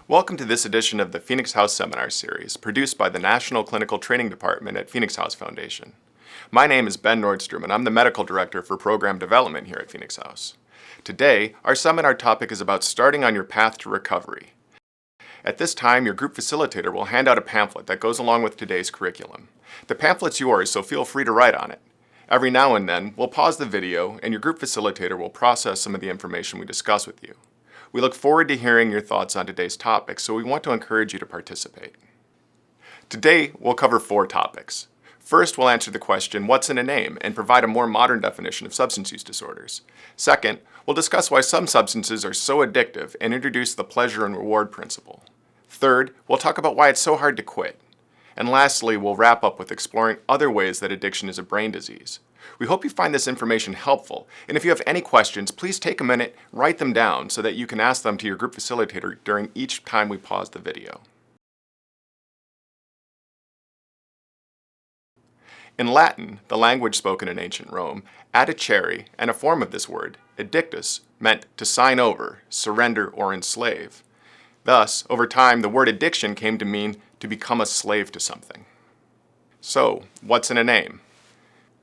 Welcome to this edition of the Phoenix House Seminar Series, produced by the National Clinical Training Department at Phoenix House Foundation. My name is Ben Nordstrom, and I'm the Medical Director for Program Development here at Phoenix House. Today, our seminar topic is about starting on your path to recovery. At this time, your group facilitator will hand out a pamphlet that goes along with today's curriculum. The pamphlet's yours, so feel free to write on it. Every now and then, we'll pause the video, and your group facilitator will process some of the information we discuss with you. We look forward to hearing your thoughts on today's topic, so we want to encourage you to participate. Today, we'll cover 4 topics. First, we'll answer the question, what's in a name, and provide a more modern definition of substance use disorders. Second, we'll discuss why some substances are so addictive and introduce the pleasure and reward principle. Third, we'll talk about why it's so hard to quit. And lastly, we'll wrap up with exploring other ways that addiction is a brain disease. We hope you find this information helpful, and if you have any questions, please take a minute, write them down so that you can ask them to your group facilitator during each time we pause the video. In Latin, the language spoken in ancient Rome, addicere, and a form of this word, addictus, meant to sign over, surrender, or enslave. Thus, over time, the word addiction came to mean to become a slave to something. So, what's in a name?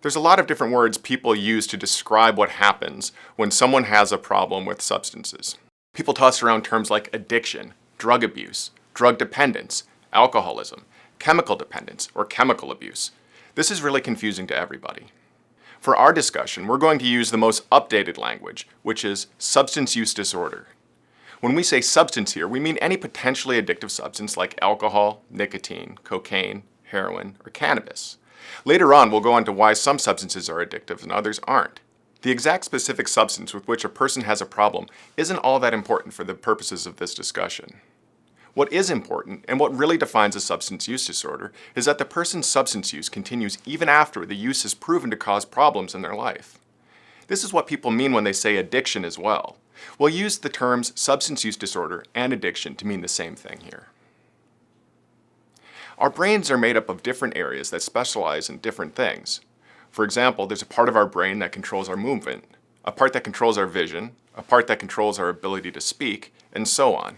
There's a lot of different words people use to describe what happens when someone has a problem with substances. People toss around terms like addiction, drug abuse, drug dependence, alcoholism, chemical dependence, or chemical abuse. This is really confusing to everybody. For our discussion, we're going to use the most updated language, which is substance use disorder. When we say substance here, we mean any potentially addictive substance like alcohol, nicotine, cocaine, heroin, or cannabis. Later on, we'll go on to why some substances are addictive and others aren't. The exact specific substance with which a person has a problem isn't all that important for the purposes of this discussion. What is important, and what really defines a substance use disorder, is that the person's substance use continues even after the use is proven to cause problems in their life. This is what people mean when they say addiction as well. We'll use the terms substance use disorder and addiction to mean the same thing here. Our brains are made up of different areas that specialize in different things. For example, there's a part of our brain that controls our movement, a part that controls our vision, a part that controls our ability to speak, and so on.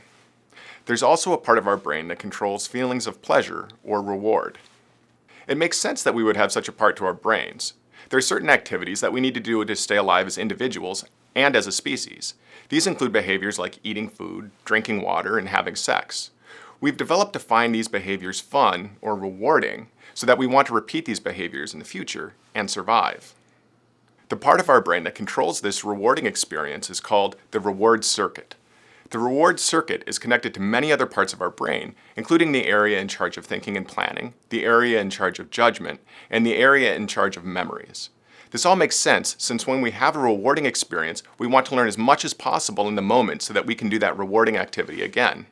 There's also a part of our brain that controls feelings of pleasure or reward. It makes sense that we would have such a part to our brains. There are certain activities that we need to do to stay alive as individuals and as a species. These include behaviors like eating food, drinking water, and having sex. We've developed to find these behaviors fun or rewarding so that we want to repeat these behaviors in the future and survive. The part of our brain that controls this rewarding experience is called the reward circuit. The reward circuit is connected to many other parts of our brain, including the area in charge of thinking and planning, the area in charge of judgment, and the area in charge of memories. This all makes sense since when we have a rewarding experience, we want to learn as much as possible in the moment so that we can do that rewarding activity again.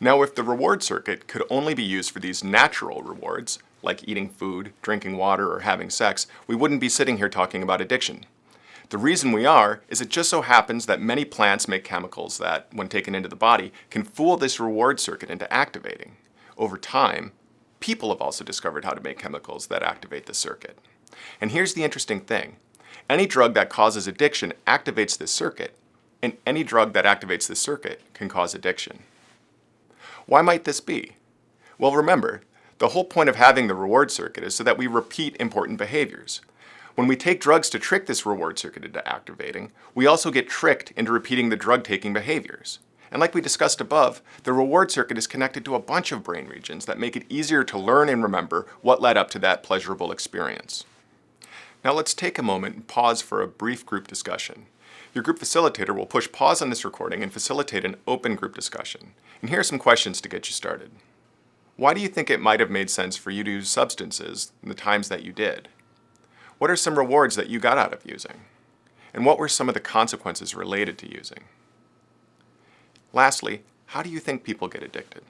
Now, if the reward circuit could only be used for these natural rewards, like eating food, drinking water, or having sex, we wouldn't be sitting here talking about addiction. The reason we are is it just so happens that many plants make chemicals that, when taken into the body, can fool this reward circuit into activating. Over time, people have also discovered how to make chemicals that activate the circuit. And here's the interesting thing. Any drug that causes addiction activates this circuit, and any drug that activates this circuit can cause addiction. Why might this be? Well, remember, the whole point of having the reward circuit is so that we repeat important behaviors. When we take drugs to trick this reward circuit into activating, we also get tricked into repeating the drug-taking behaviors. And like we discussed above, the reward circuit is connected to a bunch of brain regions that make it easier to learn and remember what led up to that pleasurable experience. Now let's take a moment and pause for a brief group discussion. Your group facilitator will push pause on this recording and facilitate an open group discussion. And here are some questions to get you started. Why do you think it might have made sense for you to use substances in the times that you did? What are some rewards that you got out of using? And what were some of the consequences related to using? Lastly, how do you think people get addicted?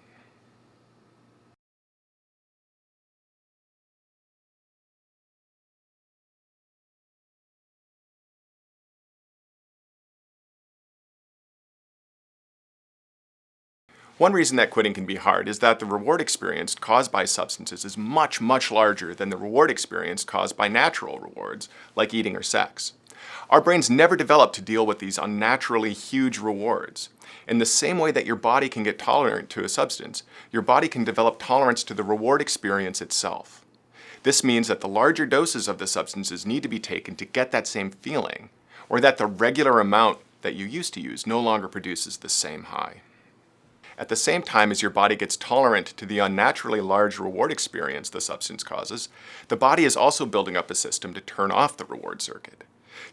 One reason that quitting can be hard is that the reward experience caused by substances is much, much larger than the reward experience caused by natural rewards, like eating or sex. Our brains never developed to deal with these unnaturally huge rewards. In the same way that your body can get tolerant to a substance, your body can develop tolerance to the reward experience itself. This means that the larger doses of the substances need to be taken to get that same feeling, or that the regular amount that you used to use no longer produces the same high. At the same time as your body gets tolerant to the unnaturally large reward experience the substance causes, the body is also building up a system to turn off the reward circuit.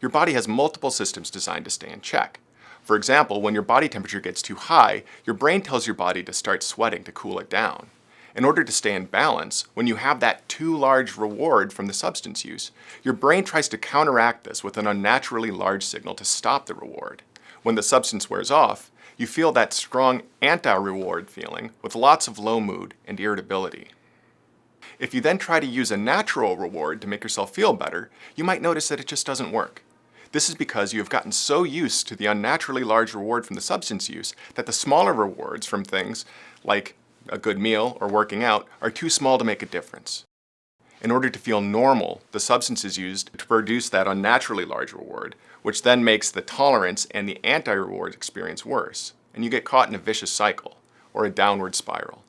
Your body has multiple systems designed to stay in check. For example, when your body temperature gets too high, your brain tells your body to start sweating to cool it down. In order to stay in balance, when you have that too large reward from the substance use, your brain tries to counteract this with an unnaturally large signal to stop the reward. When the substance wears off, you feel that strong anti-reward feeling with lots of low mood and irritability. If you then try to use a natural reward to make yourself feel better, you might notice that it just doesn't work. This is because you have gotten so used to the unnaturally large reward from the substance use that the smaller rewards from things like a good meal or working out are too small to make a difference. In order to feel normal, the substance is used to produce that unnaturally large reward, which then makes the tolerance and the anti-reward experience worse, and you get caught in a vicious cycle, or a downward spiral.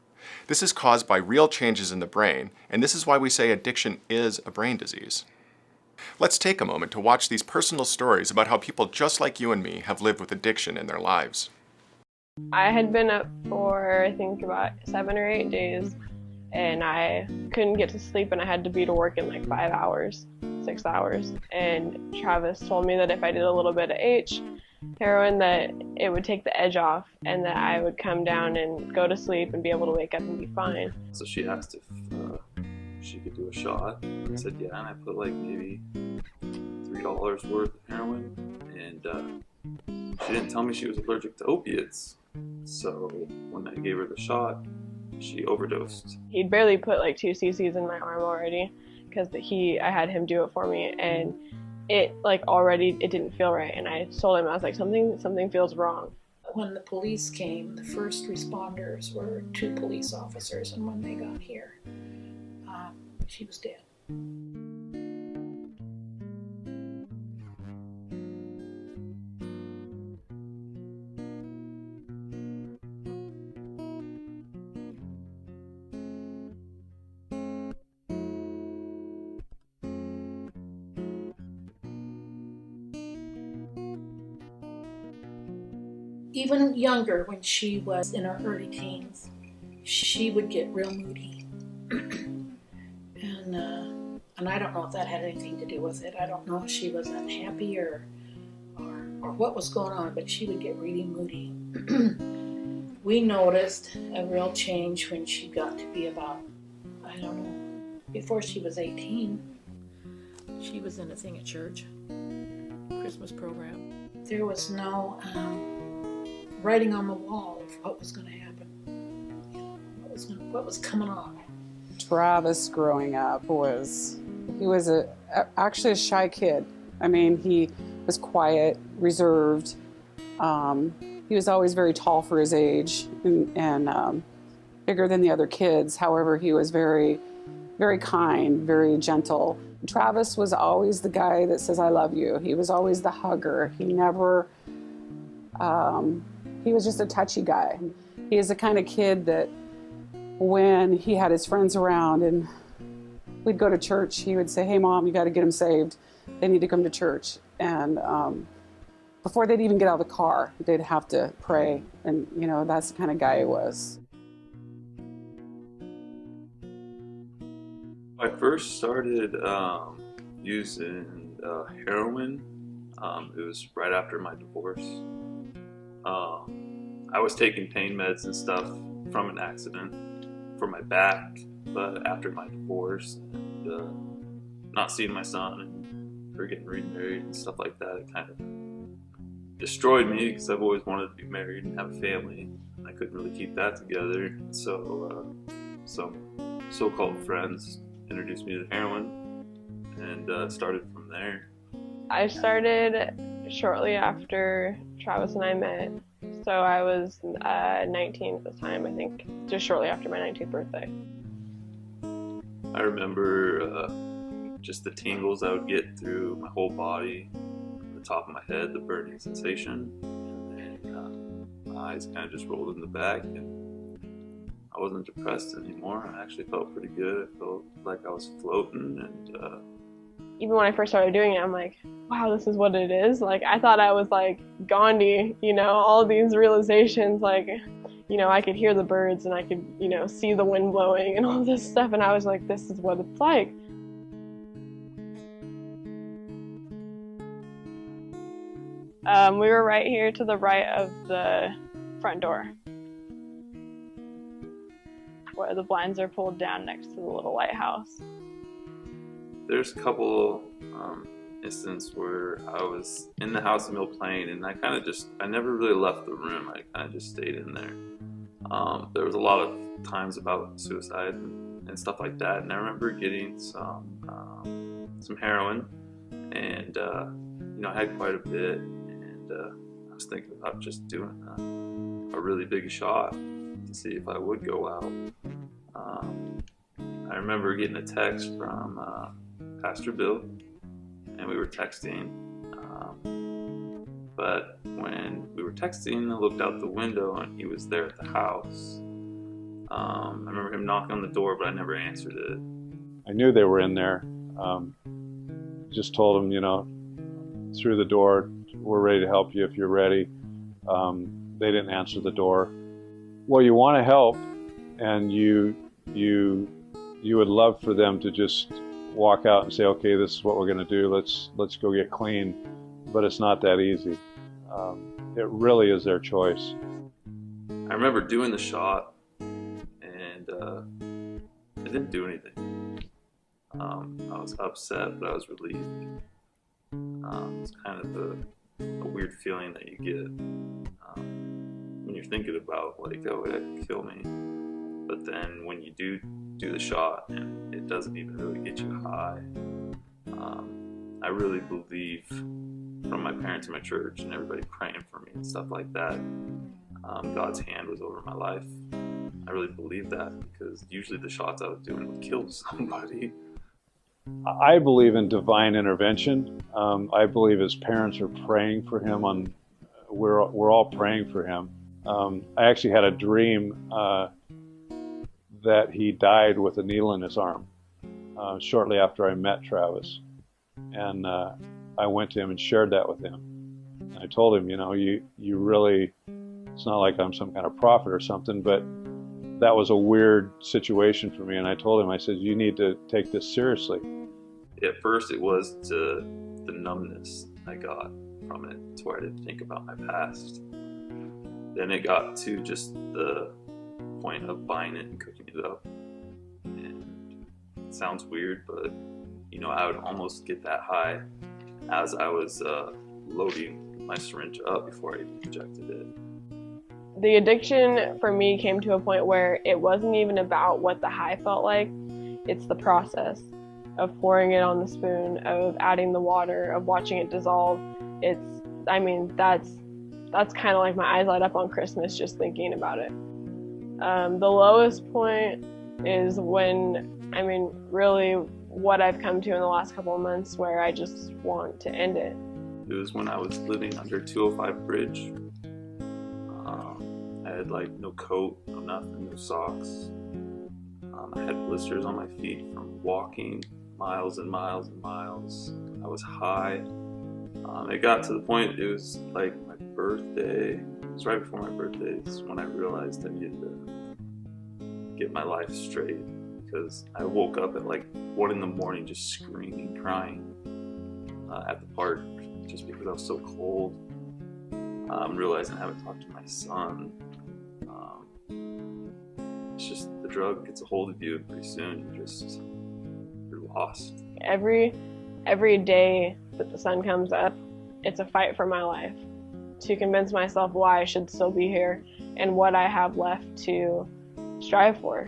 This is caused by real changes in the brain, and this is why we say addiction is a brain disease. Let's take a moment to watch these personal stories about how people just like you and me have lived with addiction in their lives. I had been up for, I think, about 7 or 8 days, and I couldn't get to sleep, and I had to be to work in like 5 hours, 6 hours. And Travis told me that if I did a little bit of heroin, that it would take the edge off, and that I would come down and go to sleep and be able to wake up and be fine. So she asked if she could do a shot. I said yeah, and I put like maybe $3 worth of heroin, and she didn't tell me she was allergic to opiates. So when I gave her the shot, she overdosed. He'd barely put like 2 cc's in my arm already, because I had him do it for me, and it didn't feel right. And I told him, I was like, something feels wrong. When the police came, the first responders were 2 police officers, and when they got here, she was dead. Even younger, when she was in her early teens, she would get real moody. And I don't know if that had anything to do with it. I don't know if she was unhappy or what was going on, but she would get really moody. We noticed a real change when she got to be about, I don't know, before she was 18. She was in a thing at church, Christmas program. There was no writing on the wall of what was going to happen, what was coming on. Travis growing up he was actually a shy kid. I mean, he was quiet, reserved. He was always very tall for his age and bigger than the other kids. However, he was very, very kind, very gentle. Travis was always the guy that says, I love you. He was always the hugger. He never, he was just a touchy guy. He is the kind of kid that when he had his friends around and we'd go to church, he would say, hey Mom, you got to get them saved. They need to come to church. And before they'd even get out of the car, they'd have to pray. And that's the kind of guy he was. I first started using heroin. It was right after my divorce. I was taking pain meds and stuff from an accident for my back, but after my divorce and not seeing my son and her getting remarried and stuff like that, it kind of destroyed me because I've always wanted to be married and have a family. I couldn't really keep that together. So some so-called friends introduced me to heroin, and started from there. I started shortly after Travis and I met. So I was 19 at the time, I think, just shortly after my 19th birthday. I remember just the tingles I would get through my whole body, the top of my head, the burning sensation, and then my eyes kind of just rolled in the back, and I wasn't depressed anymore. I actually felt pretty good. I felt like I was floating, and Even when I first started doing it, I'm like, wow, this is what it is. Like, I thought I was like Gandhi, all these realizations, like, I could hear the birds and I could, see the wind blowing and all this stuff. And I was like, this is what it's like. We were right here to the right of the front door, where the blinds are pulled down next to the little lighthouse. there's a couple instances where I was in the house in Mill Plain, and I never really left the room. I kind of just stayed in there. There was a lot of times about suicide and stuff like that, and I remember getting some heroin, and I had quite a bit, and I was thinking about just doing a really big shot to see if I would go out. I remember getting a text from Pastor Bill, and we were texting, but when we were texting, I looked out the window and he was there at the house. I remember him knocking on the door, but I never answered it. I knew they were in there. Just told them, through the door, we're ready to help you if you're ready. They didn't answer the door. Well, you want to help, and you would love for them to just walk out and say, okay, this is what we're going to do. Let's go get clean. But it's not that easy. It really is their choice. I remember doing the shot, and it didn't do anything. I was upset, but I was relieved. It's kind of a weird feeling that you get when you're thinking about, like, oh, it could kill me. But then when you do the shot and it doesn't even really get you high, I really believe, from my parents and my church and everybody praying for me and stuff like that, God's hand was over my life. I really believe that, because usually the shots I was doing would kill somebody. I believe in divine intervention. I believe his parents are praying for him. We're all praying for him. I actually had a dream that he died with a needle in his arm shortly after I met Travis. And I went to him and shared that with him. And I told him, you really, it's not like I'm some kind of prophet or something, but that was a weird situation for me. And I told him, I said, you need to take this seriously. At first it was the numbness I got from it, to where I didn't think about my past. Then it got to just the point of buying it and cooking it up. And it sounds weird, but I would almost get that high as I was loading my syringe up before I injected it. The addiction for me came to a point where it wasn't even about what the high felt like. It's the process of pouring it on the spoon, of adding the water, of watching it dissolve. That's kind of like my eyes light up on Christmas just thinking about it. The lowest point is when, really what I've come to in the last couple of months, where I just want to end it. It was when I was living under 205 Bridge. I had no coat, no nothing, no socks. I had blisters on my feet from walking miles and miles and miles. I was high. It got to the point, it was like my birthday. It was right before my birthday. It's when I realized I needed to get my life straight, because I woke up at 1 in the morning just screaming, crying at the park just because I was so cold. Realizing I haven't talked to my son. It's just, the drug gets a hold of you, and pretty soon you're lost. Every day that the sun comes up, it's a fight for my life, to convince myself why I should still be here and what I have left to strive for.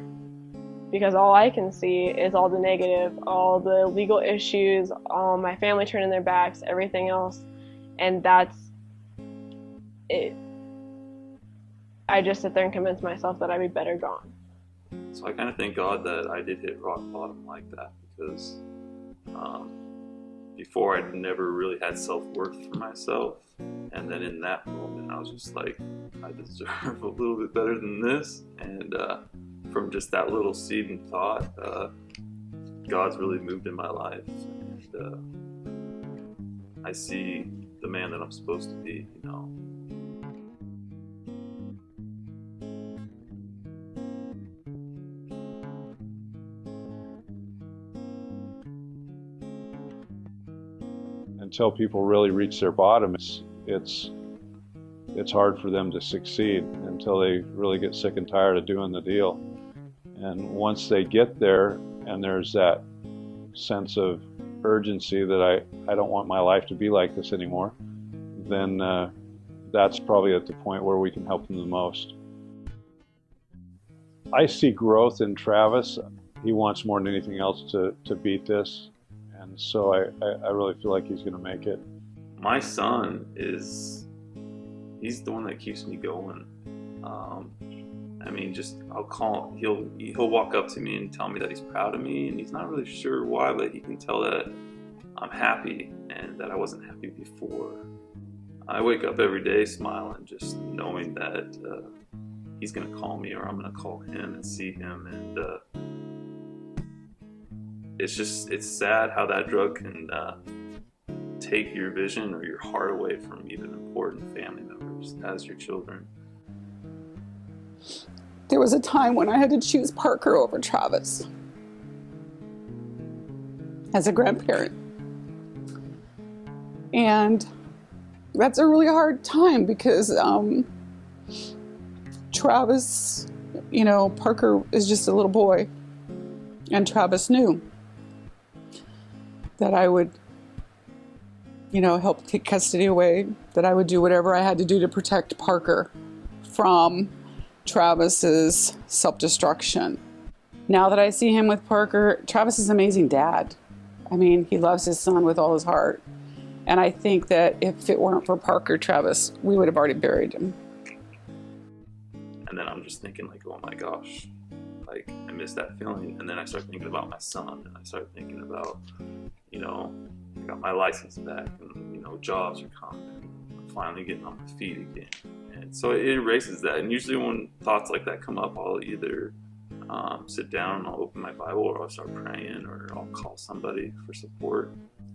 Because all I can see is all the negative, all the legal issues, all my family turning their backs, everything else. And that's it. I just sit there and convince myself that I'd be better gone. So I kind of thank God that I did hit rock bottom like that, because if before I'd never really had self-worth for myself. And then in that moment, I was just like, I deserve a little bit better than this. And from just that little seed and thought, God's really moved in my life. And I see the man that I'm supposed to be, you know. Until people really reach their bottom, it's hard for them to succeed until they really get sick and tired of doing the deal. And once they get there, and there's that sense of urgency that I don't want my life to be like this anymore, then that's probably at the point where we can help them the most. I see growth in Travis. He wants more than anything else to beat this. And so I really feel like he's going to make it. My son he's the one that keeps me going. I mean, he'll walk up to me and tell me that he's proud of me, and he's not really sure why, but he can tell that I'm happy and that I wasn't happy before. I wake up every day smiling, just knowing that he's going to call me or I'm going to call him and see him. And it's sad how that drug can take your vision or your heart away from even important family members as your children. There was a time when I had to choose Parker over Travis as a grandparent. And that's a really hard time because Travis, you know, Parker is just a little boy. And Travis knew that I would, you know, help take custody away, that I would do whatever I had to do to protect Parker from Travis's self-destruction. Now that I see him with Parker, Travis is an amazing dad. I mean, he loves his son with all his heart. And I think that if it weren't for Parker, Travis, we would have already buried him. And then I'm just thinking like, oh my gosh, like I miss that feeling. And then I start thinking about my son, and I start thinking about, you know, I got my license back, and, you know, jobs are coming. I'm finally getting on my feet again. And so it erases that. And usually when thoughts like that come up, I'll either sit down and I'll open my Bible, or I'll start praying, or I'll call somebody for support.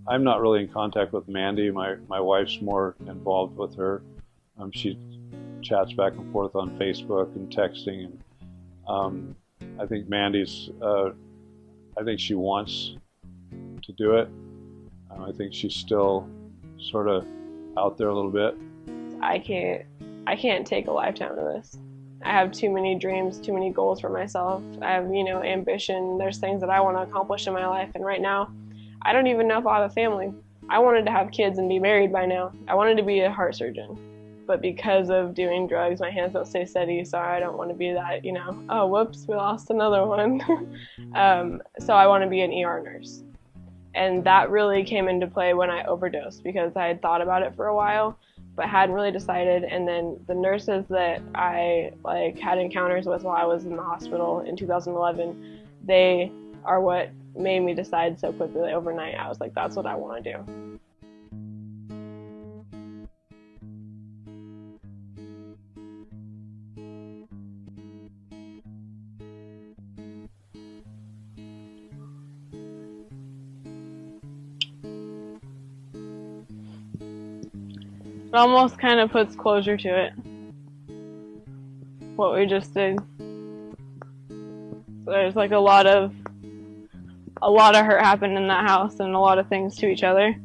I'm not really in contact with Mandy. My wife's more involved with her. She chats back and forth on Facebook and texting. And I think Mandy's, I think she wants to do it. I think she's still sort of out there a little bit. I can't take a lifetime of this. I have too many dreams, too many goals for myself. I have, you know, ambition. There's things that I want to accomplish in my life. And right now, I don't even know if I have a family. I wanted to have kids and be married by now. I wanted to be a heart surgeon. But because of doing drugs, my hands don't stay steady, so I don't want to be that, you know, oh, whoops, we lost another one. So I want to be an ER nurse. And that really came into play when I overdosed, because I had thought about it for a while, but hadn't really decided. And then the nurses that I had encounters with while I was in the hospital in 2011, they are what made me decide so quickly overnight. I was like, that's what I want to do. It almost kind of puts closure to it, what we just did. So there's like a lot of hurt happened in that house, and a lot of things to each other.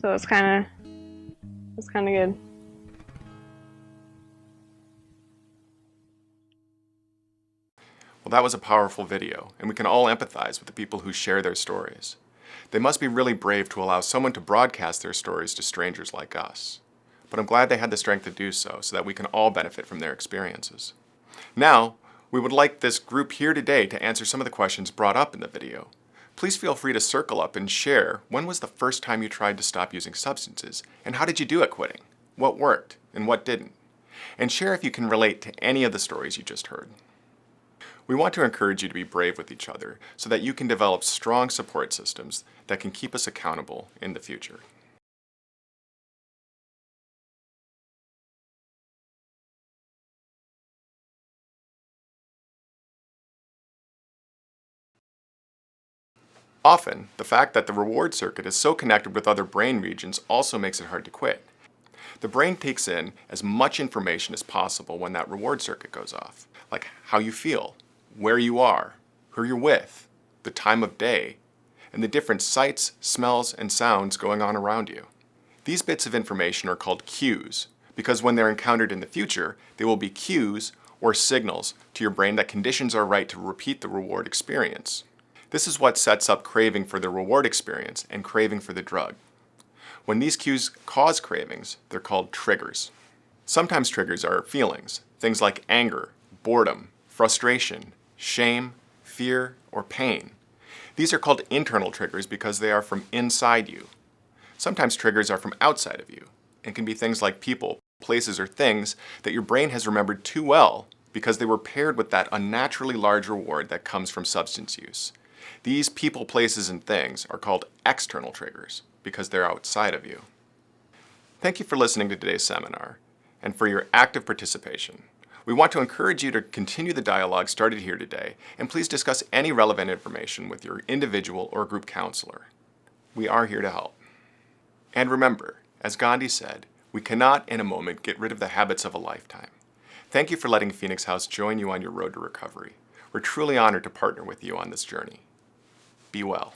So it's kind of good. Well, that was a powerful video, and we can all empathize with the people who share their stories. They must be really brave to allow someone to broadcast their stories to strangers like us. But I'm glad they had the strength to do so that we can all benefit from their experiences. Now, we would like this group here today to answer some of the questions brought up in the video. Please feel free to circle up and share when was the first time you tried to stop using substances, and how did you do at quitting? What worked and what didn't? And share if you can relate to any of the stories you just heard. We want to encourage you to be brave with each other so that you can develop strong support systems that can keep us accountable in the future. Often, the fact that the reward circuit is so connected with other brain regions also makes it hard to quit. The brain takes in as much information as possible when that reward circuit goes off, like how you feel, where you are, who you're with, the time of day, and the different sights, smells, and sounds going on around you. These bits of information are called cues, because when they're encountered in the future, they will be cues or signals to your brain that conditions are right to repeat the reward experience. This is what sets up craving for the reward experience and craving for the drug. When these cues cause cravings, they're called triggers. Sometimes triggers are feelings, things like anger, boredom, frustration, shame, fear, or pain. These are called internal triggers because they are from inside you. Sometimes triggers are from outside of you and can be things like people, places, or things that your brain has remembered too well because they were paired with that unnaturally large reward that comes from substance use. These people, places, and things are called external triggers because they're outside of you. Thank you for listening to today's seminar and for your active participation. We want to encourage you to continue the dialogue started here today, and please discuss any relevant information with your individual or group counselor. We are here to help. And remember, as Gandhi said, we cannot in a moment get rid of the habits of a lifetime. Thank you for letting Phoenix House join you on your road to recovery. We're truly honored to partner with you on this journey. Be well.